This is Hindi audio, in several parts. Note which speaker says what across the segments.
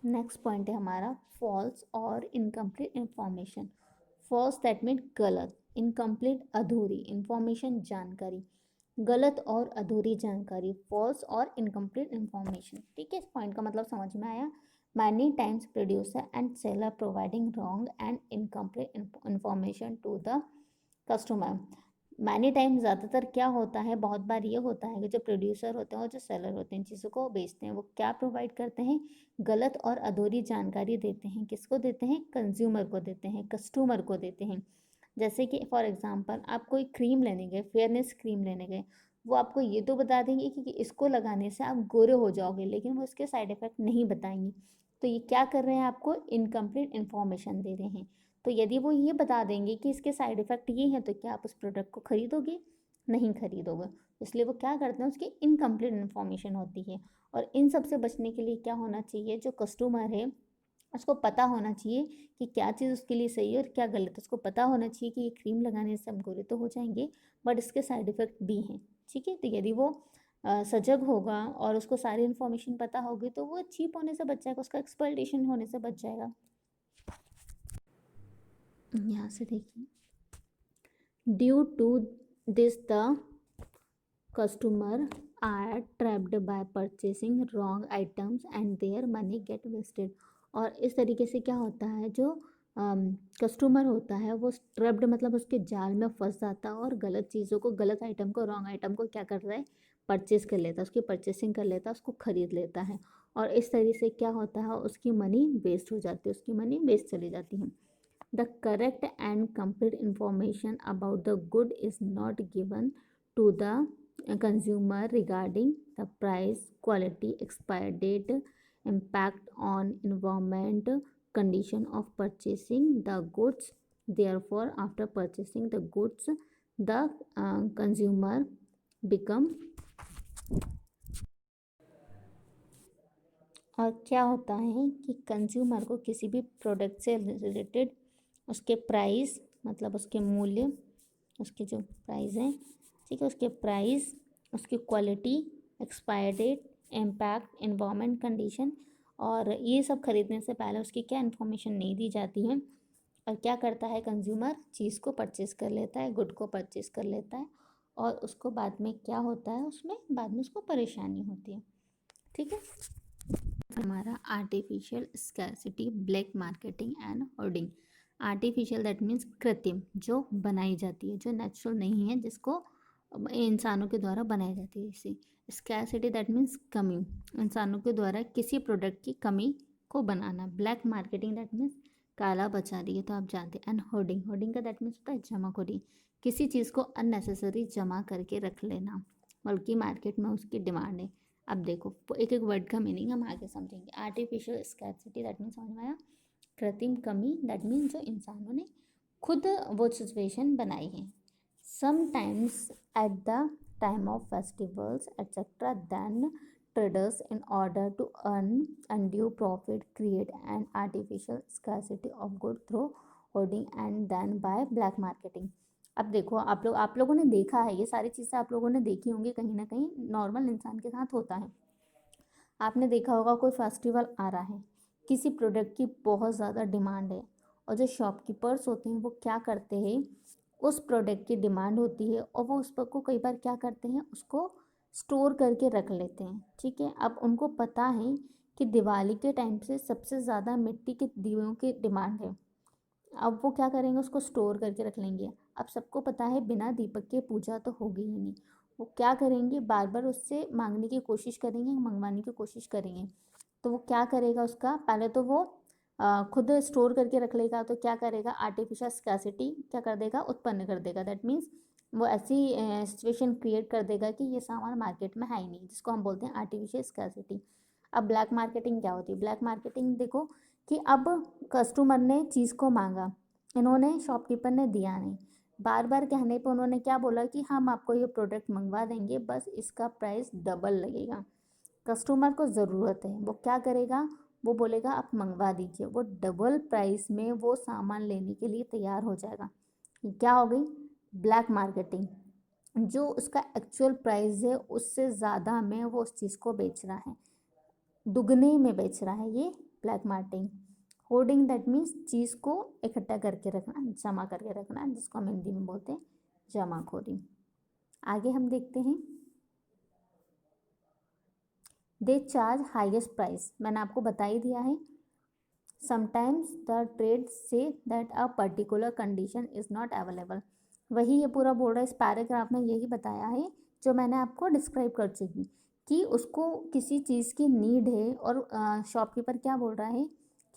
Speaker 1: नेक्स्ट पॉइंट है हमारा फॉल्स और incomplete information. False that mean गलत, इनकम्प्लीट अधूरी, इंफॉर्मेशन जानकारी, गलत और अधूरी जानकारी, फॉल्स और इनकम्प्लीट इंफॉर्मेशन। ठीक है, इस पॉइंट का मतलब समझ में आया। Many times producer and seller providing wrong and incomplete information to the customer. Many time, ज़्यादातर क्या होता है, बहुत बार ये होता है कि जो प्रोड्यूसर होते हैं और जो सेलर होते हैं, चीज़ों को बेचते हैं, वो क्या प्रोवाइड करते हैं, गलत और अधूरी जानकारी देते हैं। किसको देते हैं, कंज्यूमर को देते हैं, कस्टमर को देते हैं। जैसे कि फॉर एग्जांपल आप कोई क्रीम लेने गए, फेयरनेस क्रीम लेने गए, वो आपको ये तो बता देंगे कि इसको लगाने से आप गोरे हो जाओगे, लेकिन वो इसके साइड इफ़ेक्ट नहीं बताएंगे। तो ये क्या कर रहे हैं, आपको इनकम्प्लीट इन्फॉर्मेशन दे रहे हैं। तो यदि वो ये बता देंगे कि इसके साइड इफ़ेक्ट ये हैं, तो क्या आप उस प्रोडक्ट को खरीदोगे, नहीं खरीदोगे। इसलिए वो क्या करते हैं, उसकी इनकम्प्लीट इन्फॉर्मेशन होती है। और इन सब से बचने के लिए क्या होना चाहिए, जो कस्टमर है उसको पता होना चाहिए कि क्या चीज़ उसके लिए सही है और क्या गलत है। उसको पता होना चाहिए कि ये क्रीम लगाने से हम गोरे तो हो जाएंगे, बट इसके साइड इफ़ेक्ट भी हैं। ठीक है, तो यदि वो सजग होगा और उसको सारी इन्फॉर्मेशन पता होगी, तो वो चीप होने से बच जाएगा, उसका एक्सप्लॉइटेशन होने से बच जाएगा। यहाँ से देखिए, due to this the customer are trapped by purchasing wrong items and their money get wasted. और इस तरीके से क्या होता है, जो कस्टमर होता है वो ट्रैप्ड मतलब उसके जाल में फंस जाता है और गलत चीज़ों को, गलत आइटम को, रॉन्ग आइटम को क्या करता है, परचेस कर लेता है, उसकी परचेसिंग कर लेता है, उसको खरीद लेता है। और इस तरीके से क्या होता है, उसकी मनी वेस्ट हो जाती है, उसकी मनी वेस्ट चली जाती है। The correct and complete information about the good is not given to the consumer regarding the price, quality, expire date, impact on environment, condition of purchasing the goods. Therefore, after purchasing the goods, the consumer become, और क्या होता है कि कंज्यूमर को किसी भी प्रोडक्ट से रिलेटेड उसके प्राइस, मतलब उसके मूल्य, उसके जो प्राइस हैं, ठीक है, उसके प्राइस, उसकी quality, expire date, impact, environment condition, और ये सब खरीदने से पहले उसकी क्या इन्फॉर्मेशन नहीं दी जाती है। और क्या करता है, कंज्यूमर चीज़ को परचेज़ कर लेता है, गुड को परचेज़ कर लेता है, और उसको बाद में क्या होता है, उसमें बाद में उसको परेशानी होती है। ठीक है, हमारा artificial scarcity, black marketing and hoarding. Artificial that means कृत्रिम, जो बनाई जाती है, जो नेचुरल नहीं है, जिसको इंसानों के द्वारा बनाई जाती है। इसे स्कैरसिटी दैट मीन्स कमी, इंसानों के द्वारा किसी प्रोडक्ट की कमी को बनाना। ब्लैक मार्केटिंग दैट मीन्स काला बाजारी, ये तो आप जानते हैं। एंड होर्डिंग, होर्डिंग का दैट मीन्स होता है जमाखोरी, किसी चीज़ को अननेसेसरी जमा करके रख लेना, बल्कि मार्केट में उसकी डिमांड है। अब देखो एक एक वर्ड का मीनिंग हम आगे समझेंगे। आर्टिफिशियल स्कैरसिटी दैट मीन्स, समझ में आया, कृत्रिम कमी, दैट मीन्स जो इंसानों ने खुद वो सिचुएशन बनाई है। Sometimes at the time of festivals etcetera then traders in order to earn undue profit create an artificial scarcity of good through hoarding and then by black marketing। अब देखो आप लोगों ने देखा है, ये सारी चीज़ें आप लोगों ने देखी होंगी, कहीं ना कहीं नॉर्मल इंसान के साथ होता है। आपने देखा होगा कोई फेस्टिवल आ रहा है, किसी प्रोडक्ट की बहुत ज़्यादा डिमांड है, और जो शॉपकीपर्स होते हैं वो क्या करते हैं, उस प्रोडक्ट की डिमांड होती है और वो उस पर को कई बार क्या करते हैं, उसको स्टोर करके रख लेते हैं। ठीक है, अब उनको पता है कि दिवाली के टाइम से सबसे ज़्यादा मिट्टी के दीयों की डिमांड है। अब वो क्या करेंगे, उसको स्टोर करके रख लेंगे। अब सबको पता है बिना दीपक के पूजा तो होगी ही नहीं। वो क्या करेंगे, बार बार उससे मांगने की कोशिश करेंगे, मंगवाने की कोशिश करेंगे। तो वो क्या करेगा, उसका पहले तो वो खुद स्टोर करके रख लेगा, तो क्या करेगा, आर्टिफिशियल स्कैसिटी क्या कर देगा, उत्पन्न कर देगा। दैट मीन्स वो ऐसी सिचुएशन क्रिएट कर देगा कि ये सामान मार्केट में है ही नहीं, जिसको हम बोलते हैं आर्टिफिशियल स्कैसिटी। अब ब्लैक मार्केटिंग क्या होती है, ब्लैक मार्केटिंग देखो कि अब कस्टमर ने चीज़ को मांगा, इन्होंने शॉपकीपर ने दिया नहीं, बार बार कहने पे उन्होंने क्या बोला कि हम आपको ये प्रोडक्ट मंगवा देंगे, बस इसका प्राइस डबल लगेगा। कस्टमर को ज़रूरत है, वो क्या करेगा, वो बोलेगा आप मंगवा दीजिए, वो डबल प्राइस में वो सामान लेने के लिए तैयार हो जाएगा। ये क्या हो गई, ब्लैक मार्केटिंग। जो उसका एक्चुअल प्राइस है उससे ज़्यादा में वो उस चीज़ को बेच रहा है, दुगने में बेच रहा है, ये black marking. Hoarding that means चीज़ को इकट्ठा करके रखना, जमा करके रखना, जिसको हम हिंदी में बोलते हैं जमाखोरी। आगे हम देखते हैं, दे चार्ज हाईएस्ट प्राइस। मैंने आपको बता ही दिया है, sometimes the trade say that a particular condition is not available. वही ये पूरा बोल रहा है, इस पैराग्राफ में यही बताया है जो मैंने आपको डिस्क्राइब कर चुकी, कि उसको किसी चीज़ की नीड है और शॉपकीपर क्या बोल रहा है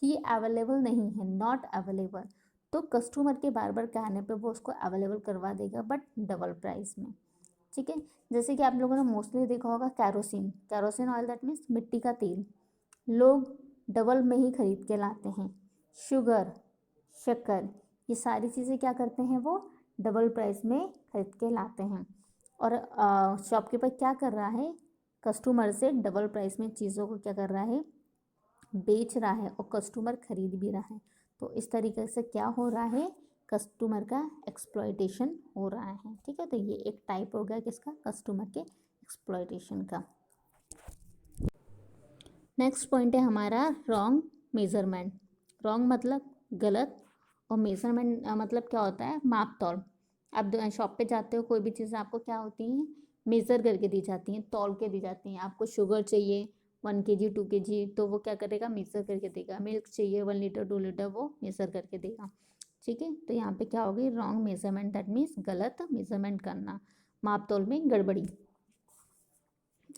Speaker 1: कि ये अवेलेबल नहीं है, नॉट अवेलेबल। तो कस्टमर के बार बार कहने पे वो उसको अवेलेबल करवा देगा, बट डबल प्राइस में। ठीक है, जैसे कि आप लोगों ने मोस्टली देखा होगा kerosene, kerosene oil that means मिट्टी का तेल, लोग डबल में ही खरीद के लाते हैं। शुगर, शक्कर, ये सारी चीज़ें क्या करते हैं, वो डबल प्राइस में खरीद के लाते हैं। और शॉपकीपर क्या कर रहा है, कस्टमर से डबल प्राइस में चीज़ों को क्या कर रहा है, बेच रहा है, और कस्टमर खरीद भी रहा है। तो इस तरीके से क्या हो रहा है, कस्टमर का एक्सप्लॉयटेशन हो रहा है। ठीक है, तो ये एक टाइप हो गया किसका, कस्टमर के एक्सप्लॉयटेशन का। नेक्स्ट पॉइंट है हमारा रॉन्ग मेज़रमेंट। रॉन्ग मतलब गलत, और मेज़रमेंट मतलब क्या होता है, माप तौल। आप शॉप पे जाते हो, कोई भी चीज़ आपको क्या होती है, मेज़र करके दी जाती हैं, तौल के दी जाती हैं। आपको शुगर चाहिए 1 kg 2 kg, तो वो क्या करेगा, मेज़र करके देगा। मिल्क चाहिए 1 लीटर 2 लीटर, वो मेज़र करके देगा। ठीक है, तो यहाँ पे क्या होगी, रॉन्ग मेज़रमेंट दैट मीन्स गलत मेज़रमेंट करना, माप तौल में गड़बड़ी।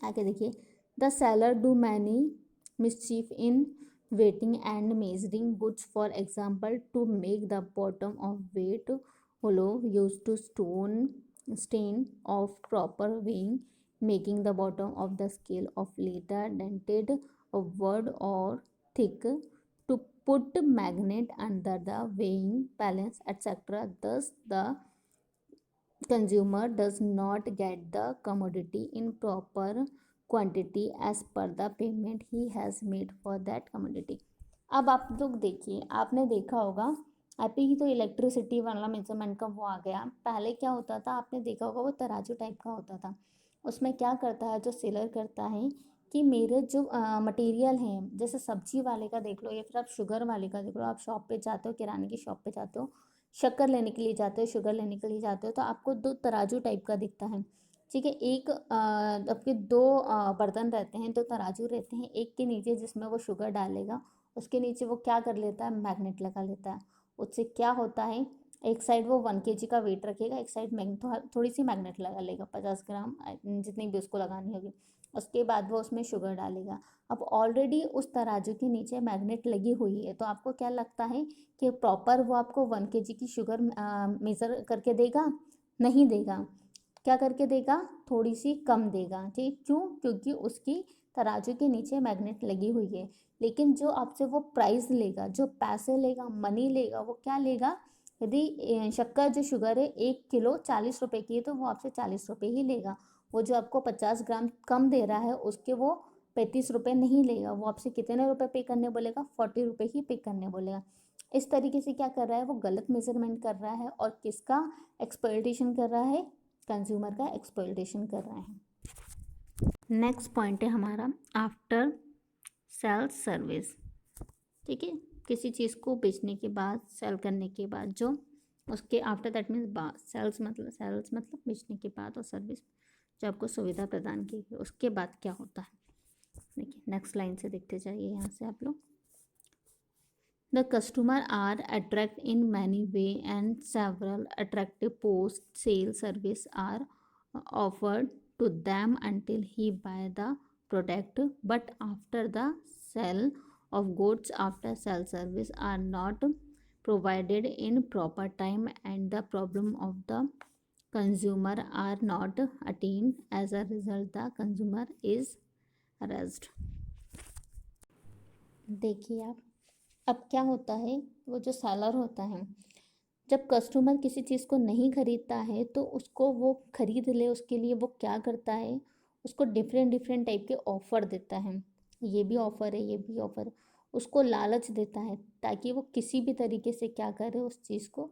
Speaker 1: आगे देखिए, the seller do many mischief in weighting and measuring goods. For example, to make the bottom of weight hollow, used to stain of proper weighing, making the bottom of the scale of letter dented upward or thick, to put magnet under the weighing balance, etc. Thus the consumer does not get the commodity in proper quantity as per the payment he has made for that commodity. अब आप लोग देखिए, आपने देखा होगा, आपकी ही तो इलेक्ट्रिसिटी वाला मेजरमेंट का वो आ गया। पहले क्या होता था, आपने देखा होगा, वो तराजू टाइप का होता था। उसमें क्या करता है जो सेलर करता है कि मेरे जो मटेरियल हैं, जैसे सब्जी वाले का देख लो, या फिर आप शुगर वाले का देख लो। आप शॉप पे जाते हो, किराने की शॉप पे जाते हो, शक्कर लेने के लिए जाते हो, शुगर लेने के लिए जाते हो, तो आपको 2 तराजू टाइप का दिखता है। ठीक है, एक आपके 2 बर्तन रहते हैं, 2 तराजू रहते हैं। एक के नीचे जिसमें वो शुगर डालेगा, उसके नीचे वो क्या कर लेता है, मैग्नेट लगा लेता है। उससे क्या होता है, एक साइड वो 1 kg का वेट रखेगा, एक साइड थोड़ी सी मैग्नेट लगा लेगा, 50 ग्राम जितनी भी उसको लगानी होगी। उसके बाद वो उसमें शुगर डालेगा। अब ऑलरेडी उस तराजू के नीचे मैग्नेट लगी हुई है, तो आपको क्या लगता है कि प्रॉपर वो आपको 1 kg की शुगर मेज़र करके देगा? नहीं देगा। क्या करके देगा, थोड़ी सी कम देगा। ठीक, क्यों? क्योंकि उसकी तराजू के नीचे मैग्नेट लगी हुई है। लेकिन जो आपसे वो प्राइस लेगा, जो पैसे लेगा, मनी लेगा, वो क्या लेगा, यदि शक्कर जो शुगर है 1 किलो 40 रुपए की है, तो वो आपसे 40 रुपए ही लेगा। वो जो आपको 50 ग्राम कम दे रहा है, उसके वो 35 रुपए नहीं लेगा। वो आपसे कितने रुपए पे करने बोलेगा, 40 रुपए ही पे करने बोलेगा। इस तरीके से क्या कर रहा है, वो गलत मेजरमेंट कर रहा है, और किसका एक्सप्लॉयटेशन कर रहा है, कंज्यूमर का एक्सप्लॉयटेशन कर रहे हैं। नेक्स्ट पॉइंट है हमारा आफ्टर सेल्स सर्विस। ठीक है, किसी चीज़ को बेचने के बाद, सेल करने के बाद, जो उसके आफ्टर दैट मीन्स बाद, सेल्स मतलब बेचने के बाद, और सर्विस जो आपको सुविधा प्रदान की गई, उसके बाद क्या होता है। देखिए, नेक्स्ट लाइन से देखते जाइए यहाँ से आप लोग। The customer are attract in many way, and several attractive post-sale service are offered to them until he buy the product. But after the sale of goods, after sale service are not provided in proper time, and the problem of the consumer are not attained. As a result, the consumer is harassed. देखिए आप, अब क्या होता है, वो जो सेलर होता है, जब कस्टमर किसी चीज़ को नहीं खरीदता है, तो उसको वो खरीद ले, उसके लिए वो क्या करता है, उसको डिफरेंट डिफरेंट टाइप के ऑफ़र देता है। ये भी ऑफ़र है, ये भी ऑफ़र, उसको लालच देता है, ताकि वो किसी भी तरीके से क्या करे, उस चीज़ को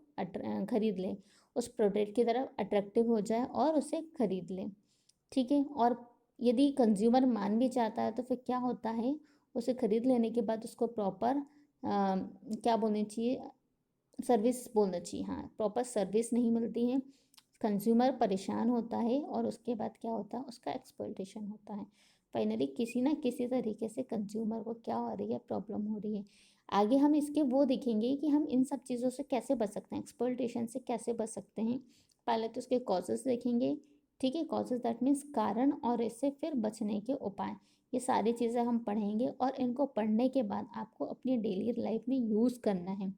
Speaker 1: खरीद ले, उस प्रोडक्ट की तरफ अट्रैक्टिव हो जाए और उसे खरीद ले। ठीक है, और यदि कंज्यूमर मान भी जाता है, तो फिर क्या होता है, उसे ख़रीद लेने के बाद उसको प्रॉपर क्या बोलना चाहिए, सर्विस बोलना चाहिए, हाँ प्रॉपर सर्विस नहीं मिलती है, कंज्यूमर परेशान होता है और उसके बाद क्या होता है, उसका एक्सप्लॉयटेशन होता है। फाइनली किसी ना किसी तरीके से कंज्यूमर को क्या हो रही है, प्रॉब्लम हो रही है। आगे हम इसके वो देखेंगे कि हम इन सब चीज़ों से कैसे बच सकते हैं, एक्सप्लॉयटेशन से कैसे बच सकते हैं। पहले तो उसके कॉजेज़ देखेंगे, ठीक है, कॉजेज़ दैट मीन्स कारण, और इससे फिर बचने के उपाय। ये सारी चीज़ें हम पढ़ेंगे और इनको पढ़ने के बाद आपको अपनी डेली लाइफ में यूज़ करना है,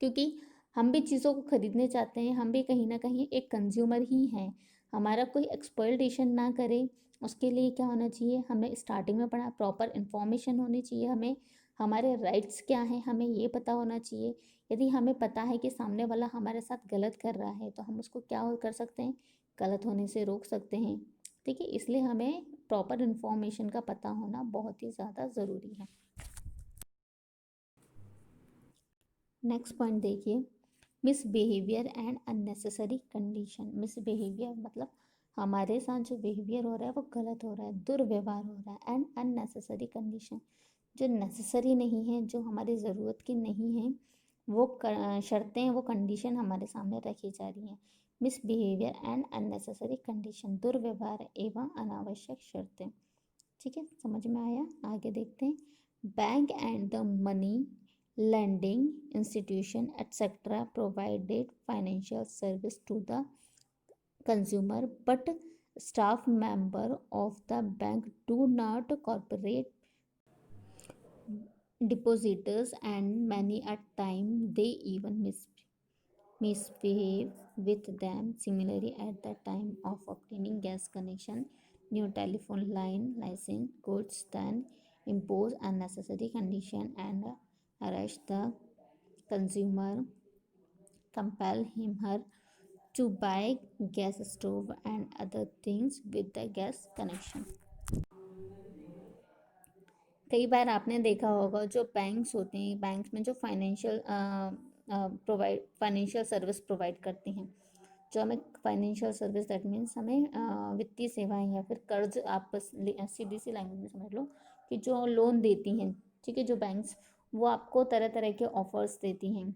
Speaker 1: क्योंकि हम भी चीज़ों को ख़रीदने चाहते हैं, हम भी कहीं ना कहीं एक कंज्यूमर ही हैं। हमारा कोई एक्सप्लॉयटेशन ना करे, उसके लिए क्या होना चाहिए, हमें स्टार्टिंग में पढ़ा प्रॉपर इन्फॉर्मेशन होनी चाहिए, हमें हमारे राइट्स क्या हैं हमें ये पता होना चाहिए। यदि हमें पता है कि सामने वाला हमारे साथ गलत कर रहा है तो हम उसको क्या कर सकते हैं, गलत होने से रोक सकते हैं, ठीक है। इसलिए हमें प्रॉपर इन्फॉर्मेशन का पता होना बहुत ही ज़्यादा ज़रूरी है। नेक्स्ट पॉइंट देखिए, misbehaviour and unnecessary condition. Misbehaviour मतलब हमारे साथ जो बिहेवियर हो रहा है वो गलत हो रहा है, दुर्व्यवहार हो रहा है। एंड अननेसेसरी कंडीशन, जो नेसेसरी नहीं है, जो हमारी ज़रूरत की नहीं है, वो शर्तें, वो कंडीशन हमारे सामने रखी जा रही हैं। मिसबिहेवियर एंड अननेसेसरी कंडीशन, दुर्व्यवहार एवं अनावश्यक शर्तें, ठीक है, समझ में आया। आगे देखते हैं, bank and the money lending institution etc provided financial service to the consumer, but staff member of the bank do not cooperate depositors, and many a time they even misbehave with them. Similarly, at the time of obtaining gas connection, new telephone line license, courts then impose unnecessary condition and arrest the consumer, compel him her to buy gas stove and other things with the gas connection. कई बार आपने देखा होगा जो बैंक्स होते हैं, बैंक्स में जो फाइनेंशियल सर्विस प्रोवाइड करती हैं, जो हमें फाइनेंशियल सर्विस दैट मीन्स हमें वित्तीय सेवाएं या फिर कर्ज, आप सीधी सी लैंग्वेज में समझ लो कि जो लोन देती हैं, ठीक है, जो बैंक्स, वो आपको तरह तरह के ऑफर्स देती हैं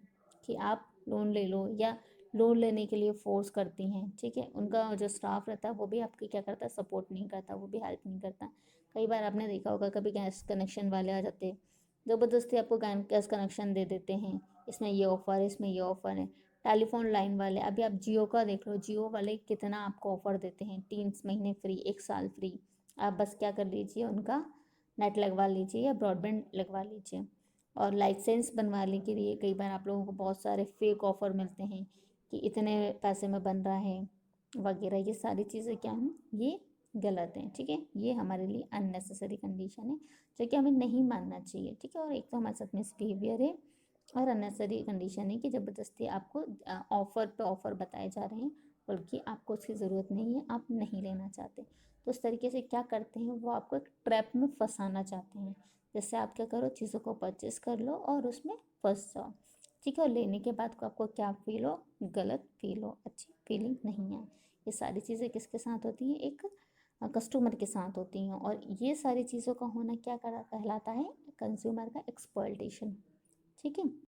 Speaker 1: कि आप लोन ले लो, या लोन लेने के लिए फोर्स करती हैं, ठीक है। उनका जो स्टाफ रहता है वो भी आपकी क्या करता है, सपोर्ट नहीं करता, वो भी हेल्प नहीं करता। कई बार आपने देखा होगा कभी गैस कनेक्शन वाले आ जाते हैं, ज़बरदस्ती आपको गैस कनेक्शन दे देते हैं, इसमें ये ऑफ़र है, इसमें ये ऑफ़र है। टेलीफोन लाइन वाले, अभी आप जियो का देख लो, जियो वाले कितना आपको ऑफ़र देते हैं, 3 महीने फ्री, 1 साल फ्री। आप बस क्या कर लीजिए, उनका नेट लगवा लीजिए या ब्रॉडबैंड लगवा लीजिए। और लाइसेंस बनवाने के लिए कई बार आप लोगों को बहुत सारे फेक ऑफ़र मिलते हैं कि इतने पैसे में बन रहा है वगैरह। ये सारी चीज़ें क्या हैं, ये गलत हैं, ठीक है। ये हमारे लिए अननेसेसरी कंडीशन है जो कि हमें नहीं मानना चाहिए, ठीक है। और एक तो हमारे साथ मिसबिहेवियर है, और अननेसेसरी कंडीशन है कि ज़बरदस्ती आपको ऑफ़र पे ऑफ़र बताए जा रहे हैं, बल्कि आपको उसकी ज़रूरत नहीं है, आप नहीं लेना चाहते। तो उस तरीके से क्या करते हैं, वो आपको एक ट्रैप में फंसाना चाहते हैं। जैसे आप क्या करो, चीज़ों को परचेस कर लो और उसमें फंस जाओ, ठीक है। और लेने के बाद को आपको क्या फील हो, गलत फील हो, अच्छी फीलिंग नहीं है। ये सारी चीज़ें किसके साथ होती हैं, एक कस्टमर के साथ होती हैं। और ये सारी चीज़ों का होना क्या कहलाता है, कंज्यूमर का एक्सप्लॉयटेशन, ठीक है।